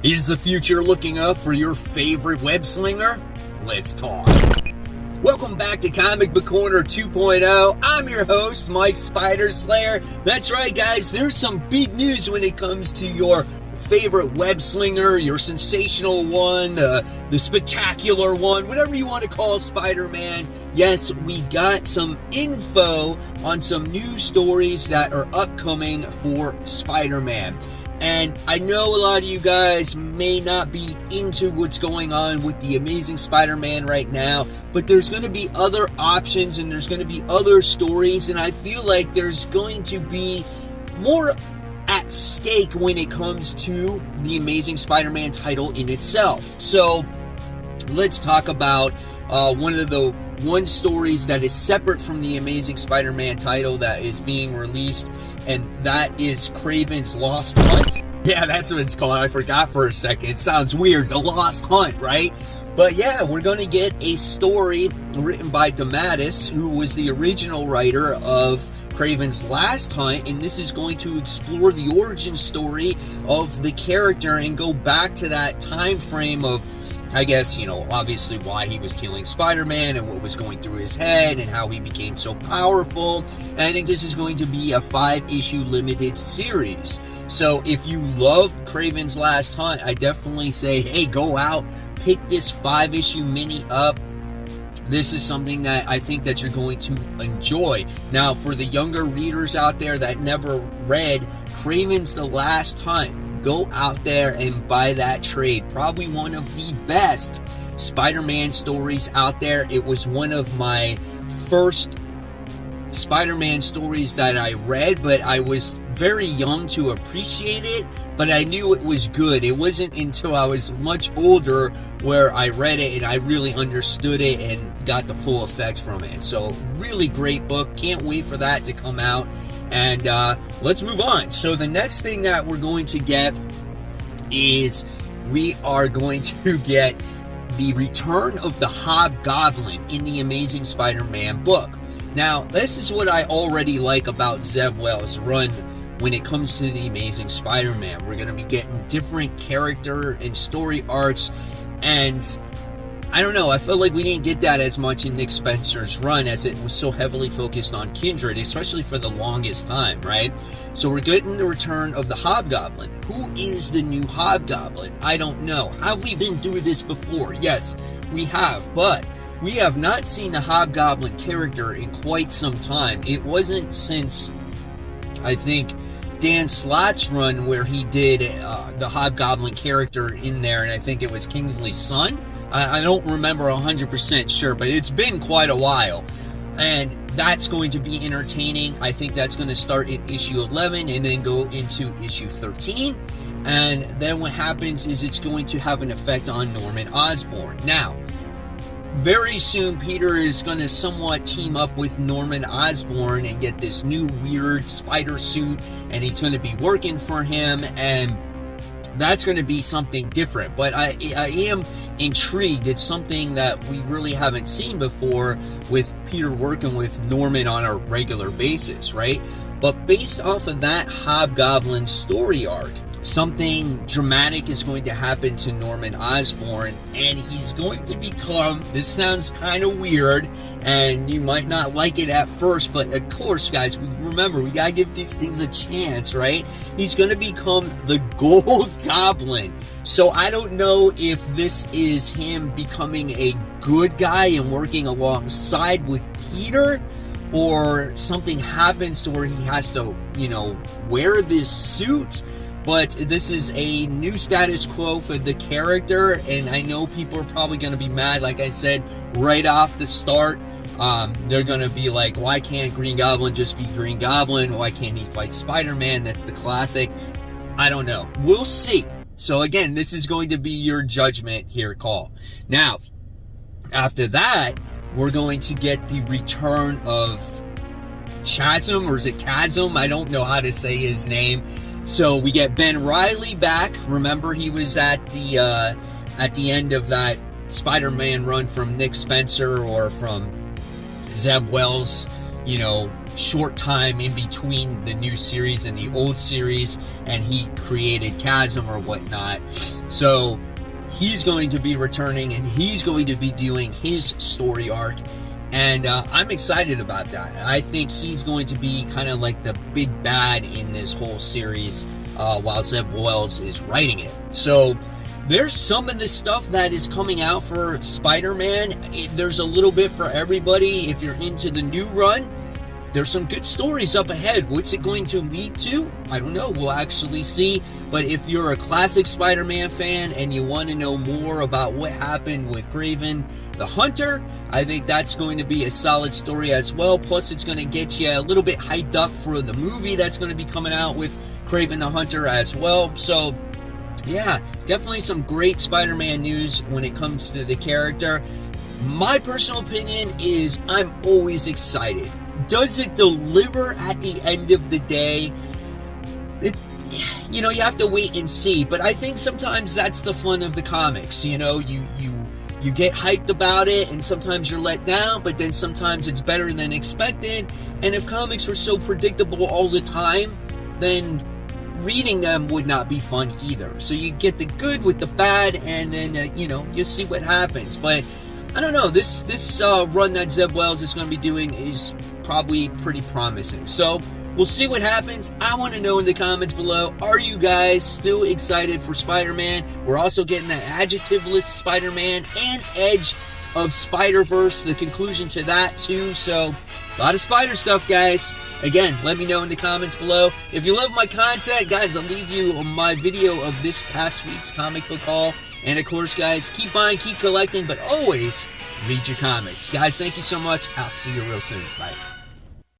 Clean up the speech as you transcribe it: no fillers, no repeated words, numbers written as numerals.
Is the future looking up for your favorite web slinger? Let's talk. Welcome back to Comic Book Corner 2.0. I'm your host, Mike Spider Slayer. That's right, guys. There's some big news when it comes to your favorite web slinger, your sensational one, the spectacular one, whatever you want to call Spider-Man. Yes, we got some info on some new stories that are upcoming for Spider-Man. And I know a lot of you guys may not be into what's going on with the Amazing Spider-Man right now, but there's going to be other options and there's going to be other stories, and I feel like there's going to be more at stake when it comes to the Amazing Spider-Man title in itself. So let's talk about one stories that is separate from the Amazing Spider-Man title that is being released, and that is Kraven's Lost Hunt. Yeah, that's what it's called. I forgot for a second. It sounds weird, the Lost Hunt, right? But yeah, we're going to get a story written by DeMatteis, who was the original writer of Kraven's Last Hunt, and this is going to explore the origin story of the character and go back to that time frame of, I guess, obviously why he was killing Spider-Man and what was going through his head and how he became so powerful. And I think this is going to be a 5-issue limited series. So if you love Kraven's Last Hunt, I definitely say, hey, go out, pick this 5-issue mini up. This is something that I think that you're going to enjoy. Now, for the younger readers out there that never read Kraven's The Last Hunt, go out there and buy that trade. Probably one of the best Spider-Man stories out there. It was one of my first Spider-Man stories that I read, but I was very young to appreciate it, but I knew it was good. It wasn't until I was much older where I read it and I really understood it and got the full effect from it. So really great book. Can't wait for that to come out. And let's move on. So the next thing that we're going to get is we are going to get the return of the Hobgoblin in the Amazing Spider-Man book. Now, this is what I already like about Zeb Wells' run when it comes to the Amazing Spider-Man. We're going to be getting different character and story arcs, and I don't know, I feel like we didn't get that as much in Nick Spencer's run, as it was so heavily focused on Kindred, especially for the longest time, right? So we're getting the return of the Hobgoblin. Who is the new Hobgoblin? I don't know. Have we been through this before? Yes, we have, but we have not seen the Hobgoblin character in quite some time. It wasn't since, I think, Dan Slott's run where he did the Hobgoblin character in there, and I think it was Kingsley's son. I don't remember 100% sure, but it's been quite a while. And that's going to be entertaining. I think that's going to start in issue 11 and then go into issue 13. And then what happens is it's going to have an effect on Norman Osborn. Now, very soon Peter is going to somewhat team up with Norman Osborn and get this new weird spider suit, and he's going to be working for him, and that's going to be something different. But I am intrigued. It's something that we really haven't seen before with Peter working with Norman on a regular basis, right? But based off of that Hobgoblin story arc, something dramatic is going to happen to Norman Osborn, and he's going to become, this sounds kind of weird, and you might not like it at first, but of course, guys, remember, we gotta give these things a chance, right? He's going to become the Gold Goblin. So I don't know if this is him becoming a good guy and working alongside with Peter, or something happens to where he has to, wear this suit. But this is a new status quo for the character, and I know people are probably going to be mad, like I said, right off the start. They're going to be like, why can't Green Goblin just be Green Goblin? Why can't he fight Spider-Man? That's the classic. I don't know. We'll see. So again, this is going to be your judgment here call. Now, after that, we're going to get the return of Chasm, or is it Chasm? I don't know how to say his name. So we get Ben Reilly back. Remember, he was at the end of that Spider-Man run from Nick Spencer or from Zeb Wells short time in between the new series and the old series, and he created Chasm or whatnot. So he's going to be returning, and he's going to be doing his story arc, and I'm excited about that. I think he's going to be kind of like the big bad in this whole series while Zeb Wells is writing it. So there's some of the stuff that is coming out for Spider-Man. There's a little bit for everybody. If you're into the new run, there's some good stories up ahead. What's it going to lead to? I don't know. We'll actually see. But if you're a classic Spider-Man fan and you want to know more about what happened with Kraven the Hunter, I think that's going to be a solid story as well. Plus, it's going to get you a little bit hyped up for the movie that's going to be coming out with Kraven the Hunter as well. So yeah, definitely some great Spider-Man news when it comes to the character. My personal opinion is I'm always excited. Does it deliver at the end of the day? It's, you have to wait and see. But I think sometimes that's the fun of the comics. You get hyped about it, and sometimes you're let down, but then sometimes it's better than expected. And if comics were so predictable all the time, then reading them would not be fun either. So you get the good with the bad, and then you'll see what happens. But I don't know, this run that Zeb Wells is going to be doing is probably pretty promising. So we'll see what happens. I want to know in the comments below, are you guys still excited for Spider-Man? We're also getting that adjectiveless Spider-Man and Edge of Spider-Verse, the conclusion to that too. So a lot of spider stuff, guys. Again, let me know in the comments below. If you love my content, guys, I'll leave you my video of this past week's comic book haul. And of course, guys, keep buying, keep collecting, but always read your comics. Guys, thank you so much. I'll see you real soon. Bye.